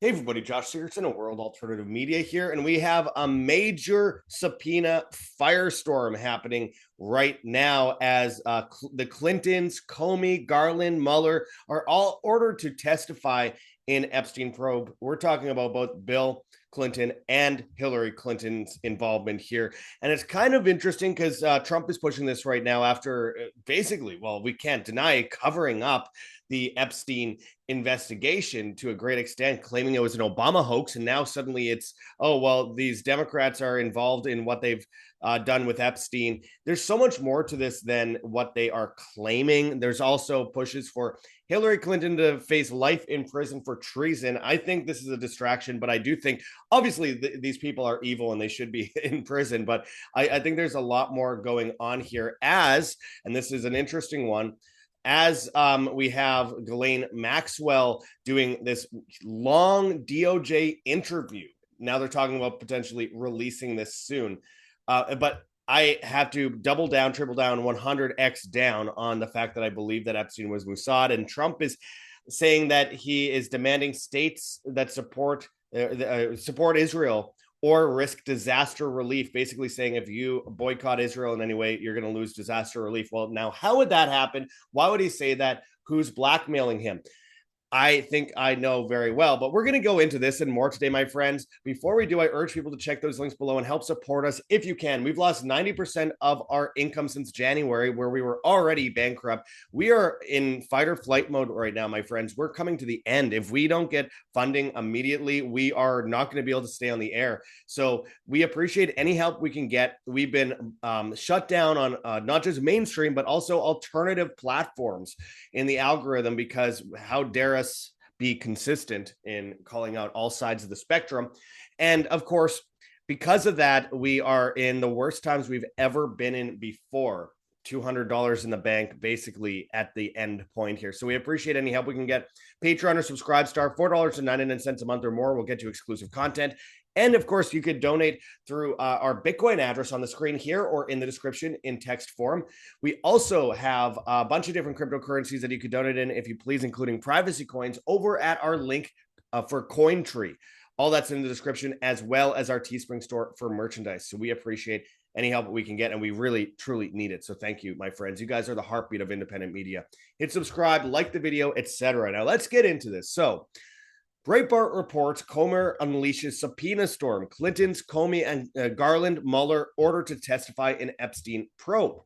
Hey everybody, Josh Sigurdson of World Alternative Media here, and we have a major subpoena firestorm happening right now as the Clintons, Comey, Garland, Mueller are all ordered to testify in Epstein probe. We're talking about both Bill Clinton and Hillary Clinton's involvement here. And it's kind of interesting because Trump is pushing this right now after basically, well, we can't deny covering up the Epstein investigation to a great extent, claiming it was an Obama hoax. And now suddenly it's, oh, well, these Democrats are involved in what they've done with Epstein. There's so much more to this than what they are claiming. There's also pushes for Hillary Clinton to face life in prison for treason. I think this is a distraction, but I do think obviously these people are evil and they should be in prison. But I think there's a lot more going on here and this is an interesting one, as we have Ghislaine Maxwell doing this long DOJ interview. Now they're talking about potentially releasing this soon. But I have to double down, triple down, 100x down on the fact that I believe that Epstein was Mossad. And Trump is saying that he is demanding states that support Israel or risk disaster relief, basically saying if you boycott Israel in any way, you're going to lose disaster relief. Well, now, how would that happen? Why would he say that? Who's blackmailing him? I think I know very well, but we're going to go into this and more today, my friends. Before we do, I urge people to check those links below and help support us if you can. We've lost 90% of our income since January, where we were already bankrupt. We are in fight or flight mode right now, my friends. We're coming to the end. If we don't get funding immediately, we are not going to be able to stay on the air. So we appreciate any help we can get. We've been shut down on not just mainstream, but also alternative platforms in the algorithm because how dare us be consistent in calling out all sides of the spectrum. And of course, because of that, we are in the worst times we've ever been in before. $200 in the bank, basically at the end point here. So we appreciate any help we can get. Patreon or Subscribe Star, $4.99 a month or more will get you exclusive content. And of course, you could donate through our Bitcoin address on the screen here or in the description in text form. We also have a bunch of different cryptocurrencies that you could donate in, if you please, including privacy coins over at our link for Cointree. All that's in the description, as well as our Teespring store for merchandise. So we appreciate any help we can get, and we really, truly need it. So thank you, my friends. You guys are the heartbeat of independent media. Hit subscribe, like the video, etc. Now let's get into this. So Breitbart reports Comr unleashes subpoena storm. Clintons, Comey, and Garland, Mueller ordered to testify in Epstein probe.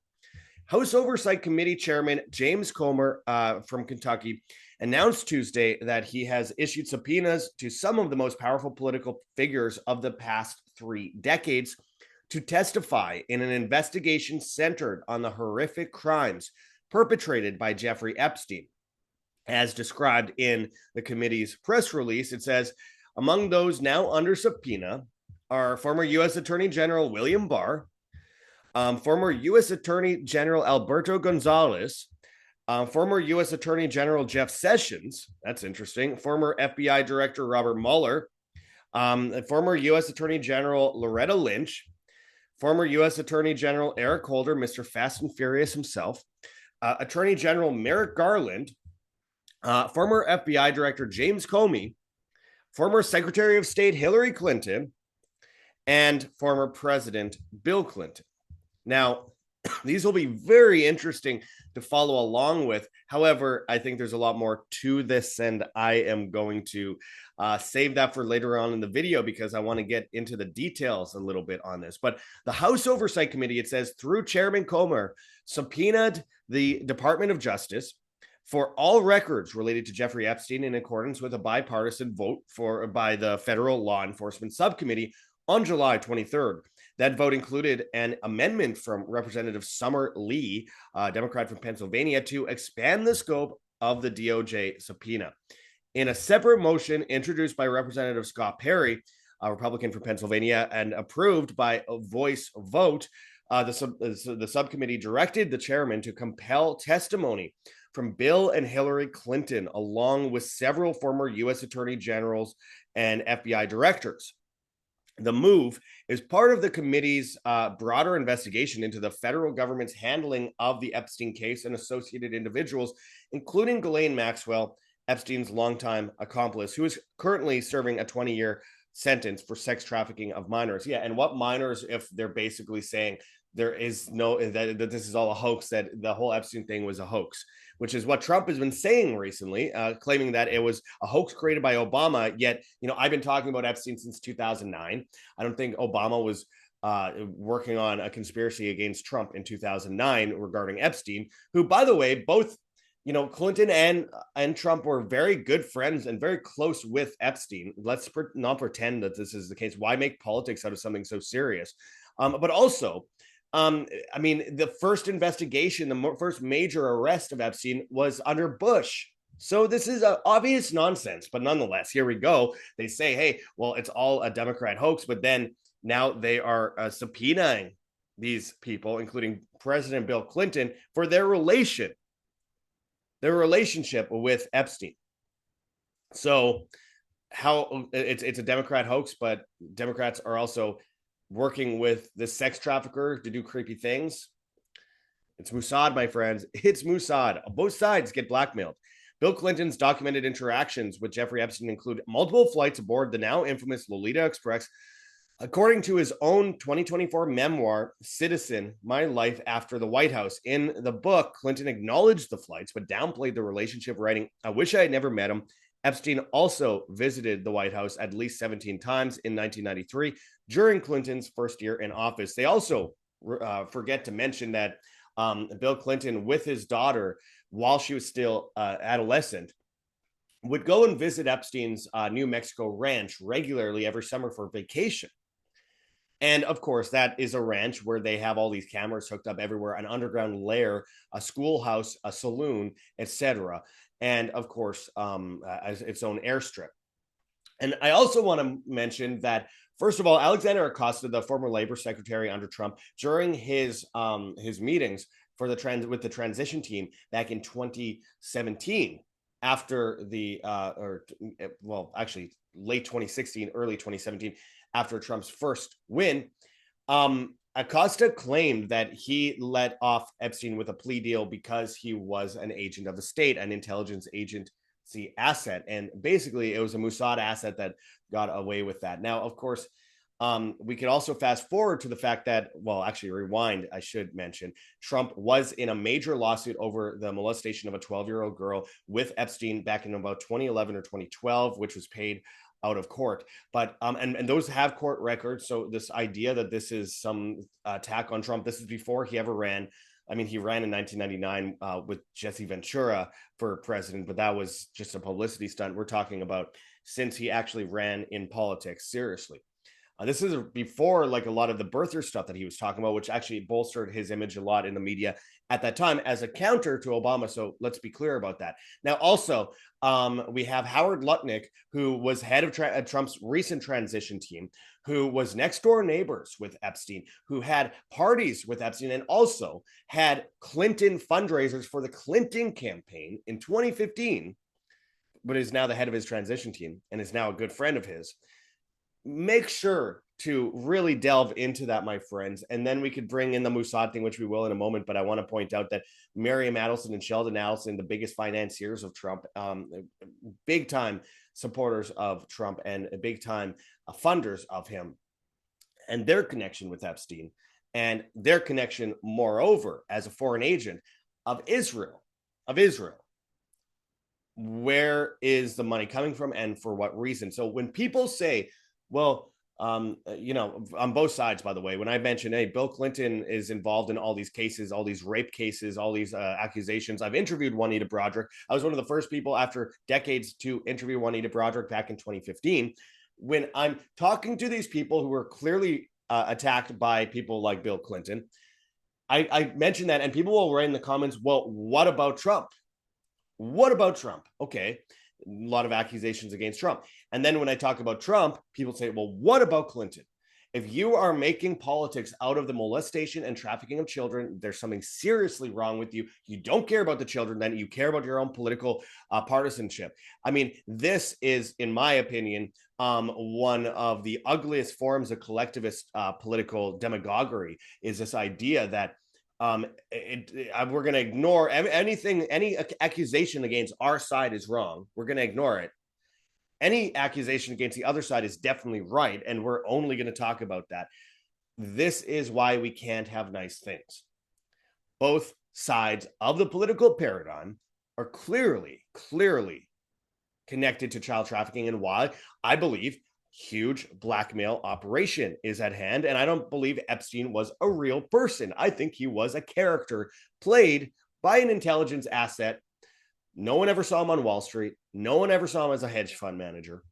House Oversight Committee Chairman James Comr from Kentucky announced Tuesday that he has issued subpoenas to some of the most powerful political figures of the past 3 decades to testify in an investigation centered on the horrific crimes perpetrated by Jeffrey Epstein. As described in the committee's press release, it says, among those now under subpoena are former U.S. Attorney General William Barr, former U.S. Attorney General Alberto Gonzales, former U.S. Attorney General Jeff Sessions, that's interesting, former FBI Director Robert Mueller, former U.S. Attorney General Loretta Lynch, former U.S. Attorney General Eric Holder, Mr. Fast and Furious himself, Attorney General Merrick Gardland, former FBI Director James Comey, former Secretary of State Hillary Clinton, and former President Bill Clinton. Now, these will be very interesting to follow along with. However, I think there's a lot more to this, and I am going to save that for later on in the video because I want to get into the details a little bit on this. But the House Oversight Committee, it says, through Chairman Comr, subpoenaed the Department of Justice for all records related to Jeffrey Epstein in accordance with a bipartisan vote by the Federal Law Enforcement Subcommittee on July 23rd. That vote included an amendment from Representative Summer Lee, a Democrat from Pennsylvania, to expand the scope of the DOJ subpoena. In a separate motion introduced by Representative Scott Perry, a Republican from Pennsylvania, and approved by a voice vote, the subcommittee directed the chairman to compel testimony from Bill and Hillary Clinton, along with several former U.S. attorney generals and FBI directors. The move is part of the committee's broader investigation into the federal government's handling of the Epstein case and associated individuals, including Ghislaine Maxwell Epstein's longtime accomplice, who is currently serving a 20-year sentence for sex trafficking of minors. Yeah, and what minors if they're basically saying there is no that this is all a hoax, that the whole Epstein thing was a hoax, which is what Trump has been saying recently, claiming that it was a hoax created by Obama. Yet, I've been talking about Epstein since 2009. I don't think Obama was working on a conspiracy against Trump in 2009 regarding Epstein, who, by the way, both Clinton and Trump were very good friends and very close with Epstein. Let's not pretend that this is the case. Why make politics out of something so serious? But also, the first investigation, the first major arrest of Epstein was under Bush. So this is obvious nonsense, but nonetheless, here we go. They say, hey, well, it's all a Democrat hoax, but then now they are subpoenaing these people, including President Bill Clinton, for their relationship with Epstein. So how it's a Democrat hoax, but Democrats are also working with the sex trafficker to do creepy things. It's Mossad, my friends. It's Mossad. Both sides get blackmailed. Bill Clinton's documented interactions with Jeffrey Epstein include multiple flights aboard the now infamous Lolita Express. According to his own 2024 memoir, Citizen, My Life After the White House, in the book, Clinton acknowledged the flights, but downplayed the relationship, writing, I wish I had never met him. Epstein also visited the White House at least 17 times in 1993 during Clinton's first year in office. They also forget to mention that Bill Clinton, with his daughter, while she was still adolescent, would go and visit Epstein's New Mexico ranch regularly every summer for vacation. And of course, that is a ranch where they have all these cameras hooked up everywhere, an underground lair, a schoolhouse, a saloon, etc. And of course, as its own airstrip. And I also want to mention that, first of all, Alexander Acosta, the former labor secretary under Trump, during his meetings for with the transition team back in 2017, after actually late 2016, early 2017, after Trump's first win, Acosta claimed that he let off Epstein with a plea deal because he was an agent of the state, an intelligence agency asset. And basically, it was a Mossad asset that got away with that. Now, of course, we could also fast forward to the fact that, rewind, I should mention, Trump was in a major lawsuit over the molestation of a 12-year-old girl with Epstein back in about 2011 or 2012, which was paid out of court. But and those have court records. So this idea that this is some attack on Trump, this is before he ever ran. I mean, he ran in 1999 with Jesse Ventura for president, but that was just a publicity stunt. We're talking about since he actually ran in politics seriously. This is before like a lot of the birther stuff that he was talking about, which actually bolstered his image a lot in the media at that time as a counter to Obama. So let's be clear about that. Now, also, we have Howard Lutnick, who was head of Trump's recent transition team, who was next door neighbors with Epstein, who had parties with Epstein, and also had Clinton fundraisers for the Clinton campaign in 2015, but is now the head of his transition team and is now a good friend of his. Make sure to really delve into that, my friends. And then we could bring in the Mossad thing, which we will in a moment. But I want to point out that Miriam Adelson and Sheldon Adelson, the biggest financiers of Trump, big time supporters of Trump and big time funders of him, and their connection with Epstein and their connection, moreover, as a foreign agent of Israel. Where is the money coming from and for what reason? So when people say, well, on both sides, by the way, when I mentioned, hey, Bill Clinton is involved in all these cases, all these rape cases, all these accusations. I've interviewed Juanita Broaddrick. I was one of the first people after decades to interview Juanita Broaddrick back in 2015. When I'm talking to these people who were clearly attacked by people like Bill Clinton, I mentioned that, and people will write in the comments, well, what about Trump? What about Trump? Okay. A lot of accusations against Trump. And then when I talk about Trump, people say, well, what about Clinton? If you are making politics out of the molestation and trafficking of children, there's something seriously wrong with you. You don't care about the children, then you care about your own political partisanship. I mean, this is, in my opinion, one of the ugliest forms of collectivist political demagoguery, is this idea that we're going to ignore anything, any accusation against our side is wrong. We're going to ignore it. Any accusation against the other side is definitely right, and we're only going to talk about that. This is why we can't have nice things. Both sides of the political paradigm are clearly connected to child trafficking, and why I believe huge blackmail operation is at hand. And I don't believe Epstein was a real person. I think he was a character played by an intelligence asset. No one ever saw him on Wall Street. No one ever saw him as a hedge fund manager.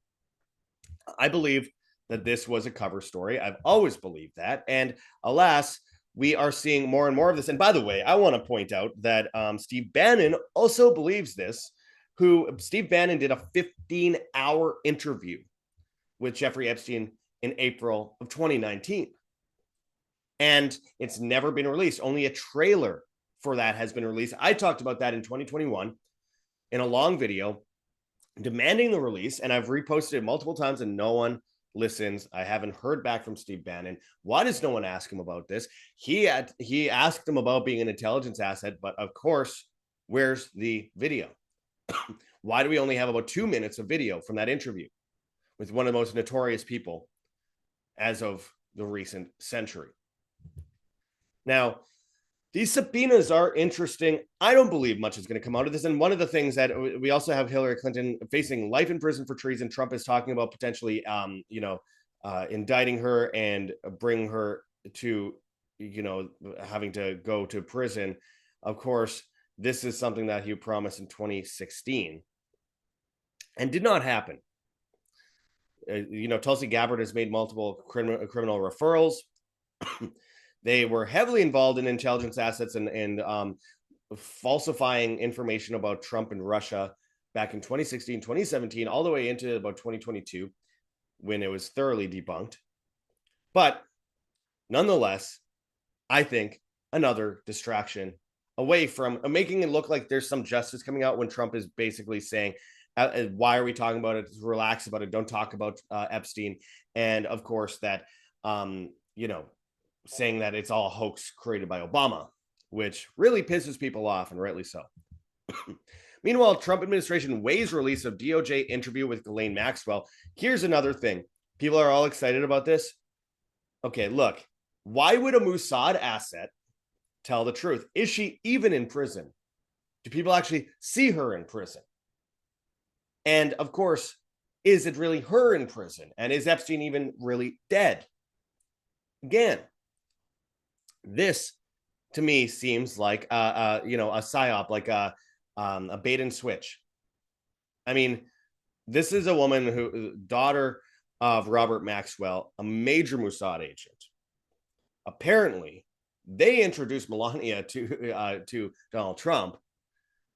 I believe that this was a cover story. I've always believed that. And alas, we are seeing more and more of this. And by the way, I want to point out that Steve Bannon also believes this. Steve Bannon did a 15-hour interview with Jeffrey Epstein in April of 2019. And it's never been released. Only a trailer for that has been released. I talked about that in 2021 in a long video demanding the release, and I've reposted it multiple times and no one listens. I haven't heard back from Steve Bannon. Why does no one ask him about this? He asked him about being an intelligence asset, but of course, where's the video? Why do we only have about 2 minutes of video from that interview with one of the most notorious people as of the recent century? Now, these subpoenas are interesting. I don't believe much is going to come out of this. And one of the things that we also have Hillary Clinton facing life in prison for treason. Trump is talking about potentially, indicting her and bring her to, having to go to prison. Of course, this is something that he promised in 2016 and did not happen. Tulsi Gabbard has made multiple criminal referrals. They were heavily involved in intelligence assets and falsifying information about Trump and Russia back in 2016, 2017, all the way into about 2022, when it was thoroughly debunked. But nonetheless, I think another distraction away from making it look like there's some justice coming out when Trump is basically saying, why are we talking about it? Relax about it. Don't talk about Epstein. And of course that, saying that it's all a hoax created by Obama, which really pisses people off, and rightly so. Meanwhile, Trump administration weighs release of DOJ interview with Ghislaine Maxwell. Here's another thing. People are all excited about this. Okay, look, why would a Mossad asset tell the truth? Is she even in prison? Do people actually see her in prison? And of course, is it really her in prison? And is Epstein even really dead? Again, this to me seems like a psyop, like a bait and switch. I mean, this is a woman daughter of Robert Maxwell, a major Mossad agent. Apparently, they introduced Melania to Donald Trump.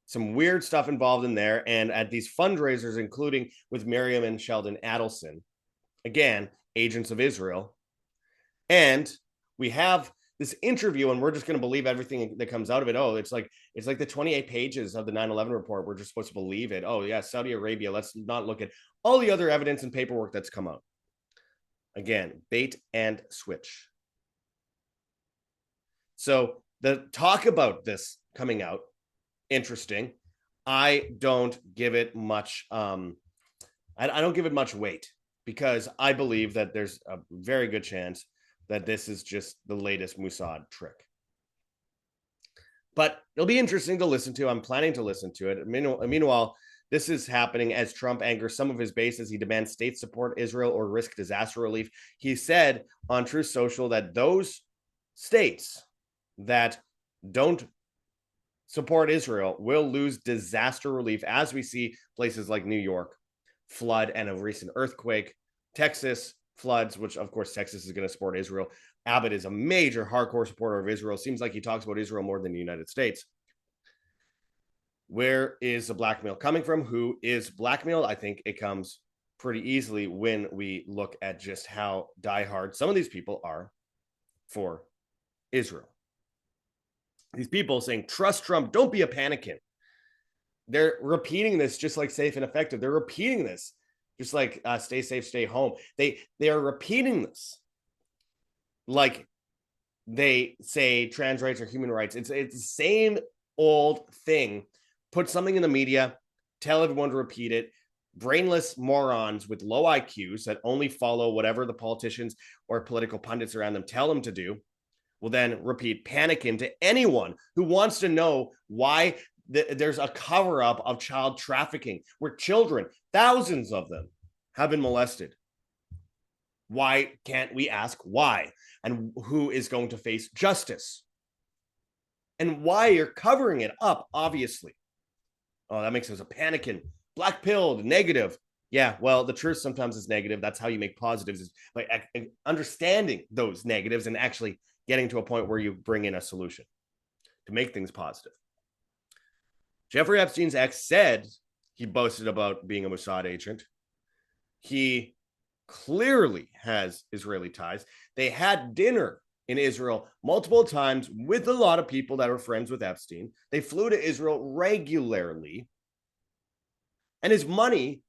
Some weird stuff involved in there, and at these fundraisers, including with Miriam and Sheldon Adelson, again, agents of Israel. And we have this interview, and we're just going to believe everything that comes out of it. Oh, it's like the 28 pages of the 9/11 report. We're just supposed to believe it. Oh yeah, Saudi Arabia. Let's not look at all the other evidence and paperwork that's come out. Again, bait and switch. So the talk about this coming out, interesting. I don't give it much. I don't give it much weight, because I believe that there's a very good chance that this is just the latest Mossad trick. But it'll be interesting to listen to. I'm planning to listen to it. Meanwhile, this is happening as Trump angers some of his base as he demands states support Israel or risk disaster relief. He said on Truth Social that those states that don't support Israel will lose disaster relief, as we see places like New York flood and a recent earthquake, Texas floods, which of course Texas is going to support Israel. Abbott is a major hardcore supporter of Israel. Seems like he talks about Israel more than the United States. Where is the blackmail coming from? Who is blackmailed? I think it comes pretty easily when we look at just how diehard some of these people are for Israel. These people saying, trust Trump, don't be a panican. They're repeating this just like safe and effective. They're repeating this just like stay safe, stay home. They are repeating this like they say trans rights are human rights. It's the same old thing. Put something in the media, tell everyone to repeat it. Brainless morons with low IQs that only follow whatever the politicians or political pundits around them tell them to do will then repeat, panic into anyone who wants to know why there's a cover up of child trafficking where children, thousands of them, have been molested. Why can't we ask why? And who is going to face justice? And why you're covering it up, obviously. Oh, that makes us a panicking, black pilled, negative. Yeah, well, the truth sometimes is negative. That's how you make positives, is by understanding those negatives and actually getting to a point where you bring in a solution to make things positive. Jeffrey Epstein's ex said he boasted about being a Mossad agent. He clearly has Israeli ties. They had dinner in Israel multiple times with a lot of people that were friends with Epstein. They flew to Israel regularly. And his money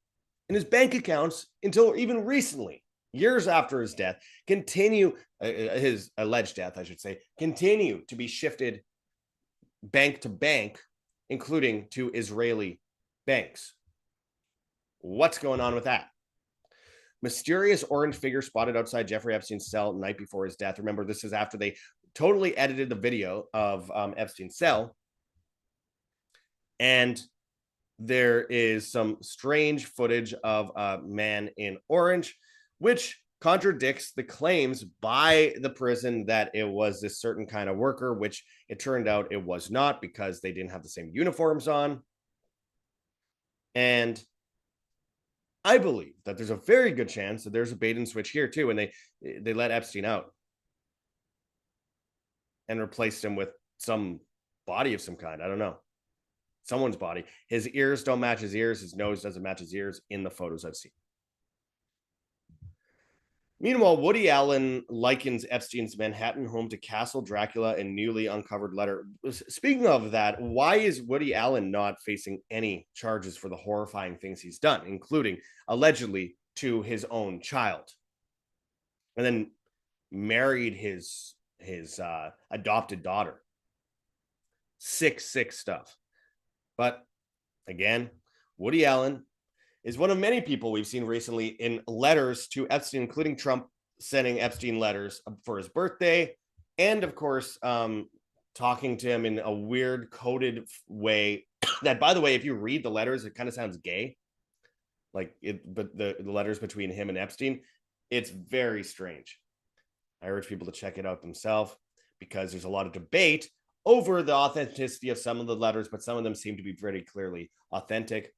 in his bank accounts, until even recently, years after his death, his alleged death, I should say, continue to be shifted bank to bank, including to Israeli banks. What's going on with that? Mysterious orange figure spotted outside Jeffrey Epstein's cell night before his death. Remember, this is after they totally edited the video of Epstein's cell. And there is some strange footage of a man in orange, which contradicts the claims by the prison that it was this certain kind of worker, which it turned out it was not, because they didn't have the same uniforms on. And I believe that there's a very good chance that there's a bait and switch here too, and they let Epstein out and replaced him with some body of some kind. I don't know. Someone's body. His ears don't match his ears. His nose doesn't match his ears in the photos I've seen. Meanwhile, Woody Allen likens Epstein's Manhattan home to Castle Dracula and newly uncovered letter. Speaking of that, why is Woody Allen not facing any charges for the horrifying things he's done, including allegedly to his own child? And then married his adopted daughter. Sick stuff. But again, Woody Allen is one of many people we've seen recently in letters to Epstein, including Trump sending Epstein letters for his birthday. And of course, talking to him in a weird coded way that, by the way, if you read the letters, it kind of sounds gay. Like but the letters between him and Epstein, it's very strange. I urge people to check it out themselves, because there's a lot of debate over the authenticity of some of the letters, but some of them seem to be very clearly authentic.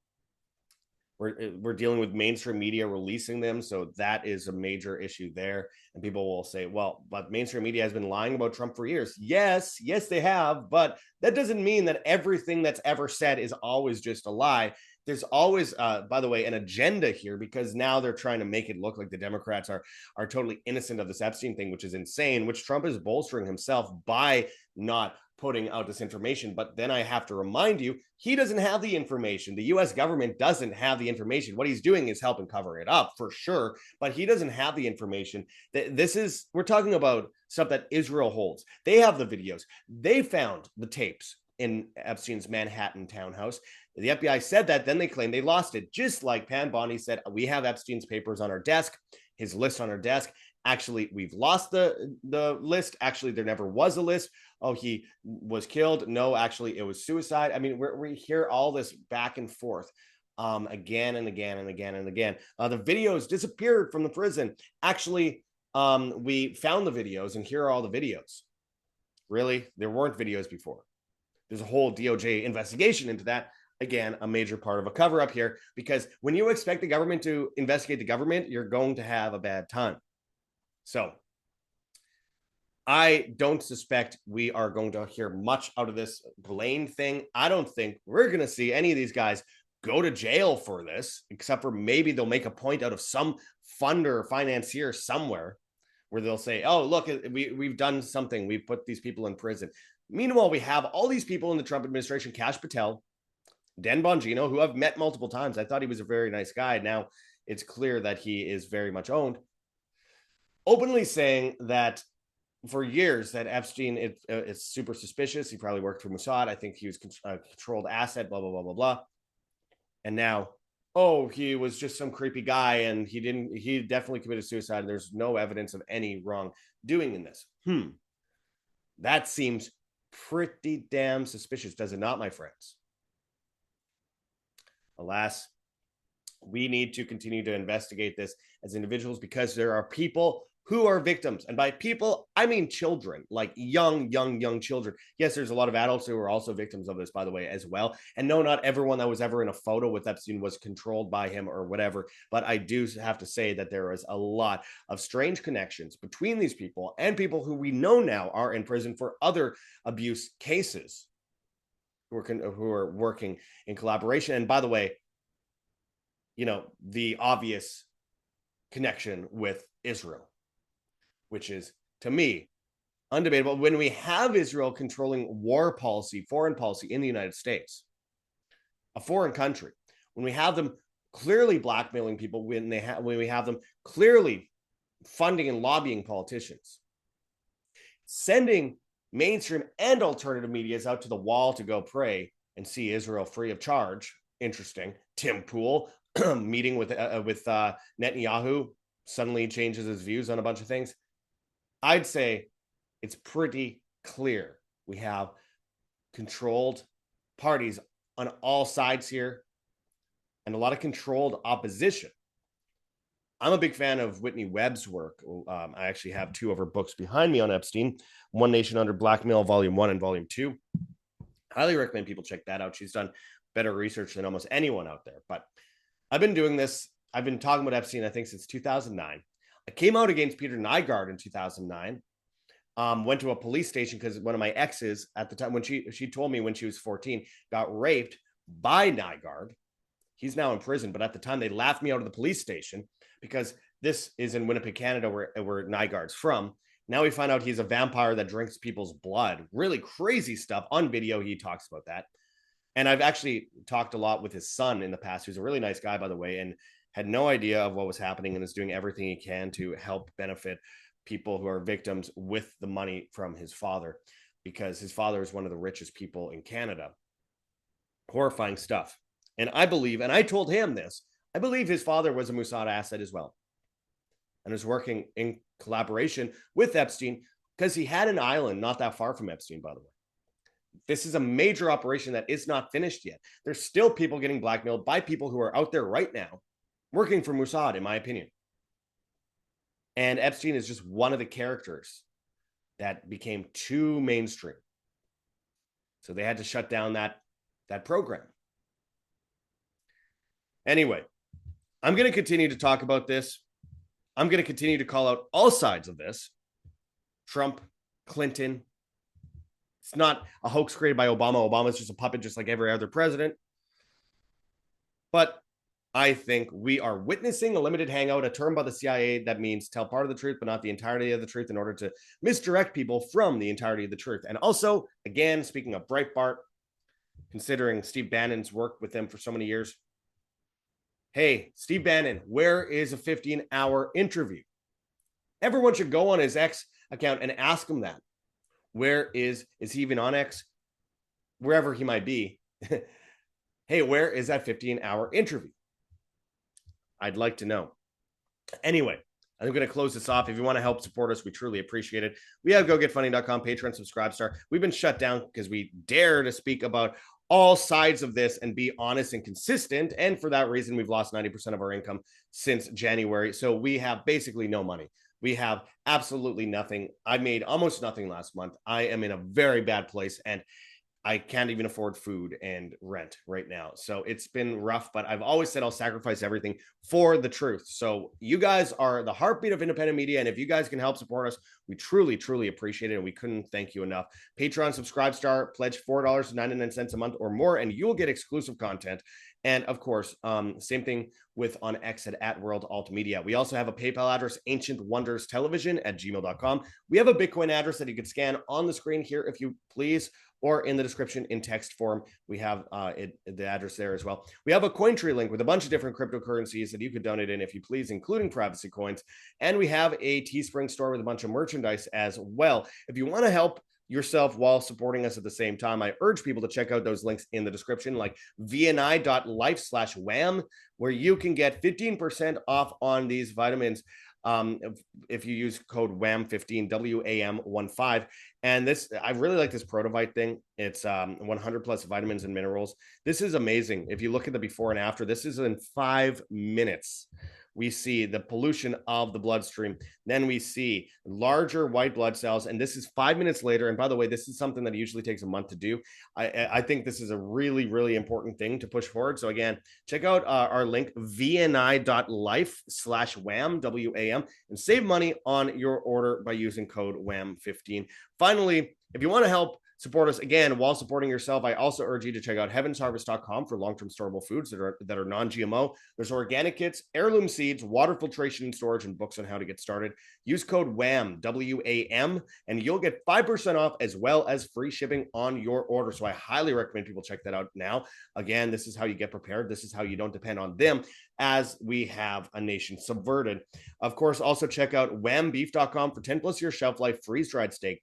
We're dealing with mainstream media releasing them, so that is a major issue there. And people will say, well, but mainstream media has been lying about Trump for years. Yes, they have, but that doesn't mean that everything that's ever said is always just a lie. There's always, by the way, an agenda here, because now they're trying to make it look like the Democrats are totally innocent of this Epstein thing, which is insane, which Trump is bolstering himself by not putting out this information. But then I have to remind you, he doesn't have the information. The US government doesn't have the information. What he's doing is helping cover it up for sure, but he doesn't have the information. We're talking about stuff that Israel holds. They have the videos. They found the tapes in Epstein's Manhattan townhouse. The FBI said that, then they claimed they lost it. Just like Pam Bondi said, we have Epstein's papers on our desk, his list on our desk. Actually, we've lost the list. Actually, there never was a list. Oh, he was killed. No, actually, it was suicide. I mean, we hear all this back and forth again and again and again and again. The videos disappeared from the prison. Actually, we found the videos, and here are all the videos. Really? There weren't videos before. There's a whole DOJ investigation into that. Again, a major part of a cover up here, because when you expect the government to investigate the government, you're going to have a bad time. So I don't suspect we are going to hear much out of this Blaine thing. I don't think we're going to see any of these guys go to jail for this, except for maybe they'll make a point out of some funder or financier somewhere where they'll say, oh, look, we've done something. We've put these people in prison. Meanwhile, we have all these people in the Trump administration, Kash Patel, Dan Bongino, who I've met multiple times. I thought he was a very nice guy. Now it's clear that he is very much owned, openly saying that for years that Epstein is super suspicious. He probably worked for Mossad. I think he was a controlled asset, blah, blah, blah, blah, blah. And now, oh, he was just some creepy guy and he definitely committed suicide. And there's no evidence of any wrongdoing in this. That seems pretty damn suspicious, does it not, my friends? Alas, we need to continue to investigate this as individuals because there are people who are victims. And by people, I mean children, like young children. Yes, there's a lot of adults who are also victims of this, by the way, as well. And no, not everyone that was ever in a photo with Epstein was controlled by him or whatever. But I do have to say that there is a lot of strange connections between these people and people who we know now are in prison for other abuse cases who are working in collaboration. And by the way, you know, the obvious connection with Israel, which is, to me, undebatable. When we have Israel controlling war policy, foreign policy in the United States, a foreign country, when we have them clearly blackmailing people, when we have them clearly funding and lobbying politicians, sending mainstream and alternative medias out to the wall to go pray and see Israel free of charge. Interesting. Tim Pool meeting with Netanyahu suddenly changes his views on a bunch of things. I'd say it's pretty clear we have controlled parties on all sides here and a lot of controlled opposition. I'm a big fan of Whitney Webb's work. I actually have two of her books behind me on Epstein, One Nation Under Blackmail, Volume 1 and Volume 2. Highly recommend people check that out. She's done better research than almost anyone out there. But I've been doing this. I've been talking about Epstein, I think, since 2009. I came out against Peter Nygard in 2009. Went to a police station because one of my exes at the time, when she told me when she was 14, got raped by Nygard. He's now in prison, but at the time they laughed me out of the police station because this is in Winnipeg, Canada, where Nygard's from. Now we find out he's a vampire that drinks people's blood. Really crazy stuff. On video, he talks about that. And I've actually talked a lot with his son in the past, who's a really nice guy, by the way, and had no idea of what was happening and is doing everything he can to help benefit people who are victims with the money from his father, because his father is one of the richest people in Canada. Horrifying stuff. And I believe, and I told him this, I believe his father was a Mossad asset as well and was working in collaboration with Epstein because he had an island not that far from Epstein, by the way. This is a major operation that is not finished yet. There's still people getting blackmailed by people who are out there right now working for Mossad, in my opinion. And Epstein is just one of the characters that became too mainstream. So they had to shut down that program. Anyway, I'm going to continue to talk about this. I'm going to continue to call out all sides of this. Trump, Clinton. It's not a hoax created by Obama. Obama's just a puppet, just like every other president. But I think we are witnessing a limited hangout, a term by the CIA that means tell part of the truth, but not the entirety of the truth, in order to misdirect people from the entirety of the truth. And also, again, speaking of Breitbart, considering Steve Bannon's work with them for so many years, hey, Steve Bannon, where is a 15-hour interview? Everyone should go on his X account and ask him that. Where is he even on X? Wherever he might be. Hey, where is that 15-hour interview? I'd like to know. Anyway, I'm going to close this off. If you want to help support us, we truly appreciate it. We have GoGetFunding.com, Patreon, Subscribestar. We've been shut down because we dare to speak about all sides of this and be honest and consistent. And for that reason, we've lost 90% of our income since January. So we have basically no money. We have absolutely nothing. I made almost nothing last month. I am in a very bad place and I can't even afford food and rent right now. So it's been rough, but I've always said I'll sacrifice everything for the truth. So you guys are the heartbeat of independent media. And if you guys can help support us, we truly, truly appreciate it. And we couldn't thank you enough. Patreon, Subscribestar, pledge $4.99 a month or more, and you'll get exclusive content And of course, same thing with on X at World Alt Media. We also have a PayPal address, ancientwonderstelevision@gmail.com. We have a Bitcoin address that you could scan on the screen here if you please, or in the description in text form. We have the address there as well. We have a Cointree link with a bunch of different cryptocurrencies that you could donate in if you please, including privacy coins. And we have a Teespring store with a bunch of merchandise as well. If you want to help yourself while supporting us at the same time, I urge people to check out those links in the description, like vni.life/wham, where you can get 15% off on these vitamins if you use code WHAM15, WAM15. And this, I really like this Protovite thing. It's 100 plus vitamins and minerals. This is amazing. If you look at the before and after, this is in 5 minutes. We see the pollution of the bloodstream. Then we see larger white blood cells. And this is 5 minutes later. And by the way, this is something that usually takes a month to do. I think this is a really, really important thing to push forward. So again, check out our link, vni.life/wham, WAM, and save money on your order by using code WHAM15. Finally, if you want to help support us again while supporting yourself, I also urge you to check out heavensharvest.com for long-term storable foods that are non-GMO. There's organic kits, heirloom seeds, water filtration and storage, and books on how to get started. Use code WHAM, WAM, and you'll get 5% off as well as free shipping on your order. So I highly recommend people check that out now. Again, this is how you get prepared. This is how you don't depend on them as we have a nation subverted. Of course, also check out whambeef.com for 10 plus year shelf life freeze-dried steak.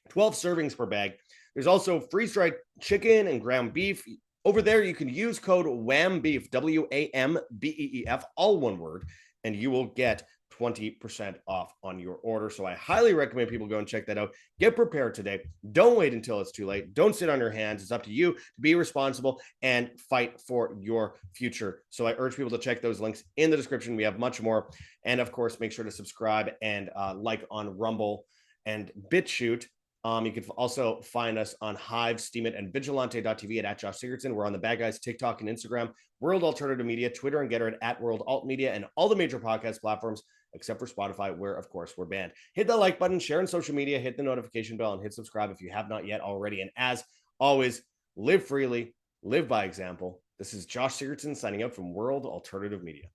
12 servings per bag. There's also freeze-dried chicken and ground beef. Over there, you can use code WHAMBEEF, WAMBEEF, all one word, and you will get 20% off on your order. So I highly recommend people go and check that out. Get prepared today. Don't wait until it's too late. Don't sit on your hands. It's up to you to be responsible and fight for your future. So I urge people to check those links in the description. We have much more. And of course, make sure to subscribe and like on Rumble and BitChute. You can also find us on Hive, Steemit, and Vigilante.tv at Josh Sigurdson. We're on the Bad Guys, TikTok, and Instagram, World Alternative Media, Twitter, and Getter at World Alt Media, and all the major podcast platforms, except for Spotify, where, of course, we're banned. Hit that like button, share on social media, hit the notification bell, and hit subscribe if you have not yet already. And as always, live freely, live by example. This is Josh Sigurdson signing out from World Alternative Media.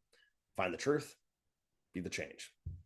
Find the truth, be the change.